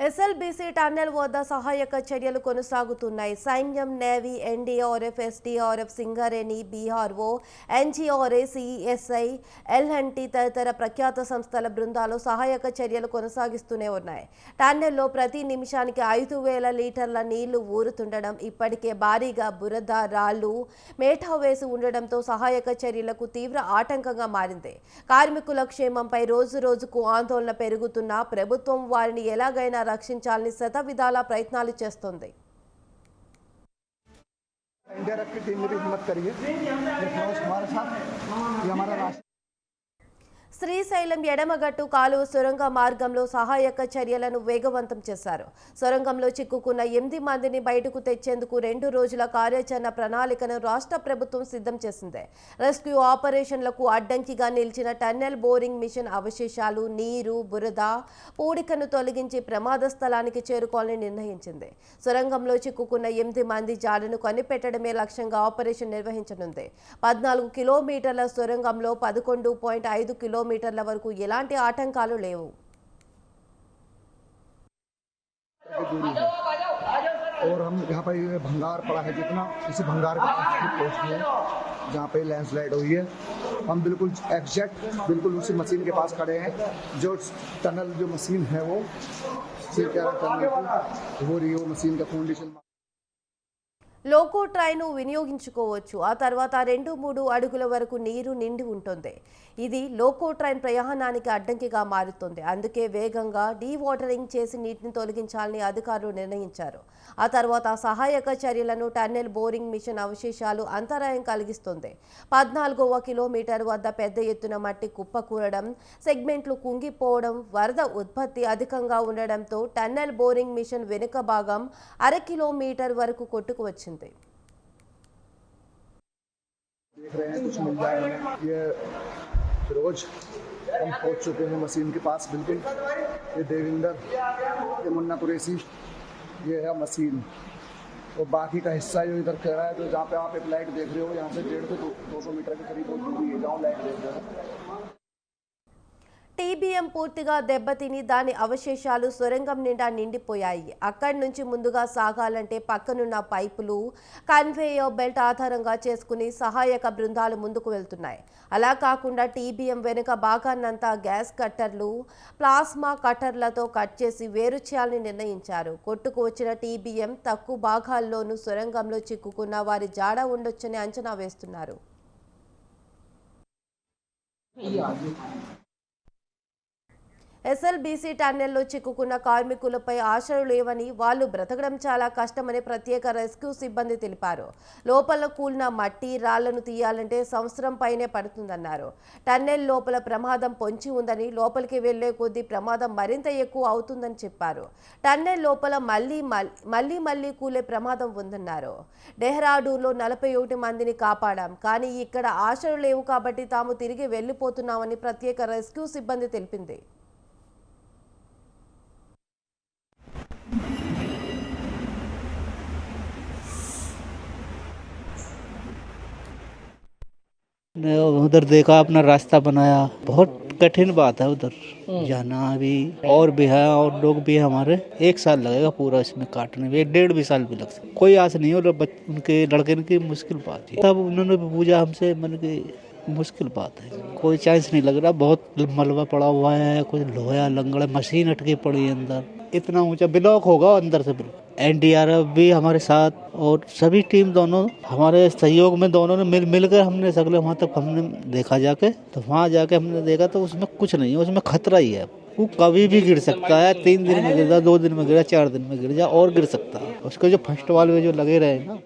SLBC tunnel వద్ద సహాయక చర్యలు కొనసాగుతున్నాయి. సైన్యం, navy, NDRF, SDRF, Singareni, BRO, NGRA, CSI, LNT తదితర ప్రఖ్యాత సంస్థల బృందాలు సహాయక చర్యలు కొనసాగిస్తూనే ఉన్నాయి. టన్నెల్లో ప్రతి నిమిషానికి 5,000 లీటర్ల నీళ్లు ఊరుతుండడం, ఇప్పటికే భారీగా బురద, రాళ్లు, మేఠా వేసి ఉండడంతో సహాయక చర్యలకు తీవ్ర ఆటంకంగా మారింది. కార్మికుల క్షేమంపై రోజు రోజుకు ఆందోళన పెరుగుతున్నా ప్రభుత్వం వారిని ఎలాగైనా రక్షించాలని శతవిధాల ప్రయత్నాలు చేస్తుంది. శ్రీశైలం ఎడమగట్టు కాలువ సొరంగ మార్గంలో సహాయక చర్యలను వేగవంతం చేశారు. సొరంగంలో చిక్కుకున్న 8 మందిని బయటకు తెచ్చేందుకు 2 రోజుల కార్యాచరణ ప్రణాళికను రాష్ట్ర ప్రభుత్వం సిద్ధం చేసింది. రెస్క్యూ ఆపరేషన్లకు అడ్డంకిగా నిలిచిన టన్నెల్ బోరింగ్ మిషన్ అవశేషాలు, నీరు, బురద, పూడికను తొలగించి ప్రమాద స్థలానికి చేరుకోవాలని నిర్ణయించింది. సొరంగంలో చిక్కుకున్న 8 మంది జాడను కనిపెట్టడమే లక్ష్యంగా ఆపరేషన్ నిర్వహించనుంది. 14 కిలోమీటర్ల సొరంగంలో 11.5 కిలోమీటర్ల వరకు ఎలాంటి ఆటంకాలు లేవు. और हम यहाँ पर भंगार पड़ा है, जितना इसी भंगार के पहुँचते हैं जहाँ पे लैंडस्लाइड हुई है, हम बिल्कुल एग्जैक्ट बिल्कुल उसी मशीन के पास खड़े हैं। जो टनल जो मशीन है वो हो रही है, वो मशीन का फाउंडेशन లోకో ట్రైన్ వినియోగించుకోవచ్చు. ఆ తర్వాత 2-3 అడుగుల వరకు నీరు నిండి ఉంటుంది. ఇది లోకో ట్రైన్ ప్రయాణానికి అడ్డంకిగా మారుతుంది. అందుకే వేగంగా డీవాటరింగ్ చేసి నీటిని తొలగించాలని అధికారులు నిర్ణయించారు. ఆ తర్వాత సహాయక చర్యలను టన్నెల్ బోరింగ్ మిషన్ అవశేషాలు అంతరాయం కలిగిస్తుంది. 14వ కిలోమీటర్ వద్ద పెద్ద ఎత్తున మట్టి కుప్పకూరడం, సెగ్మెంట్లు కుంగిపోవడం, వరద ఉత్పత్తి అధికంగా ఉండడంతో టన్నెల్ బోరింగ్ మిషన్ వెనుక భాగం 1/2 కిలోమీటర్ వరకు కొట్టుకువచ్చింది. देख रहे हैं कुछ मिल जाएगा। ये फिरोज हम पहुंच चुके हैं मशीन के पास बिल्कुल। ये देविंदर, ये मुन्ना कुरैशी, ये है मशीन। और बाकी का हिस्सा जो इधर कह रहा है, तो जहाँ पे आप एक लाइट देख रहे हो, यहाँ से 150 से 200 मीटर के करीब दूरी है जहाँ लाइट देख रहे हो। టీబీఎం పూర్తిగా దెబ్బతిని దాని అవశేషాలు సొరంగం నిండా నిండిపోయాయి. అక్కడి నుంచి ముందుగా సాగాలంటే పక్కనున్న పైపులు, కన్వేయర్ బెల్ట్ ఆధారంగా చేసుకుని సహాయక బృందాలు ముందుకు వెళ్తున్నాయి. అలా కాకుండా టీబీఎం వెనుక భాగాన్నంతా గ్యాస్ కట్టర్లు, ప్లాస్మా కట్టర్లతో కట్ చేసి వేరు చేయాలని నిర్ణయించారు. కొట్టుకు వచ్చిన టీబీఎం తక్కువ భాగాల్లోనూ సొరంగంలో చిక్కుకున్న వారి జాడ ఉండొచ్చని అంచనా వేస్తున్నారు. ఎస్ఎల్బీసీ టన్నెల్లో చిక్కుకున్న కార్మికులపై ఆశలు లేవని, వాళ్లు బ్రతకడం చాలా కష్టమని ప్రత్యేక రెస్క్యూ సిబ్బంది తెలిపారు. లోపల కూలిన మట్టి, రాళ్లను తీయాలంటే సంవత్సరం పైనే పడుతుందన్నారు. టన్నెల్ లోపల ప్రమాదం పొంచి ఉందని, లోపలికి వెళ్లే కొద్దీ ప్రమాదం మరింత ఎక్కువ అవుతుందని చెప్పారు. టన్నెల్ లోపల మళ్లీ కూలే ప్రమాదం ఉందన్నారు. డెహ్రాడూన్లో 41 మందిని కాపాడాం, కానీ ఇక్కడ ఆశలు లేవు కాబట్టి తాము తిరిగి వెళ్లిపోతున్నామని ప్రత్యేక రెస్క్యూ సిబ్బంది తెలిపింది. उधर देखा, अपना रास्ता बनाया। बहुत कठिन बात है उधर जाना अभी, और भी है और लोग भी है हमारे। 1 साल लगेगा पूरा इसमें काटने में, 1.5 भी साल भी लग सकता। कोई आस नहीं है, उनके लड़के की मुश्किल बात है। तब उन्होंने भी पूछा हमसे, मन की मुश्किल बात है, कोई चांस नहीं लग रहा। बहुत मलबा पड़ा हुआ है, कुछ लोहा लंगड़, मशीन अटकी पड़ी है अंदर, इतना ऊंचा ब्लॉक होगा अंदर से। एनडीआरएफ भी हमारे साथ और सभी टीम दोनों हमारे सहयोग में, दोनों ने मिलकर हमने सगले वहाँ तक हमने देखा जाके। तो वहाँ जाके हमने देखा तो उसमें कुछ नहीं है, उसमें खतरा ही है। वो कभी भी गिर सकता है, 3 दिन में गिर जा, 2 दिन में गिर जा, 4 दिन में गिर जा और गिर सकता है। उसके जो फर्स्ट वाले जो लगे रहे ना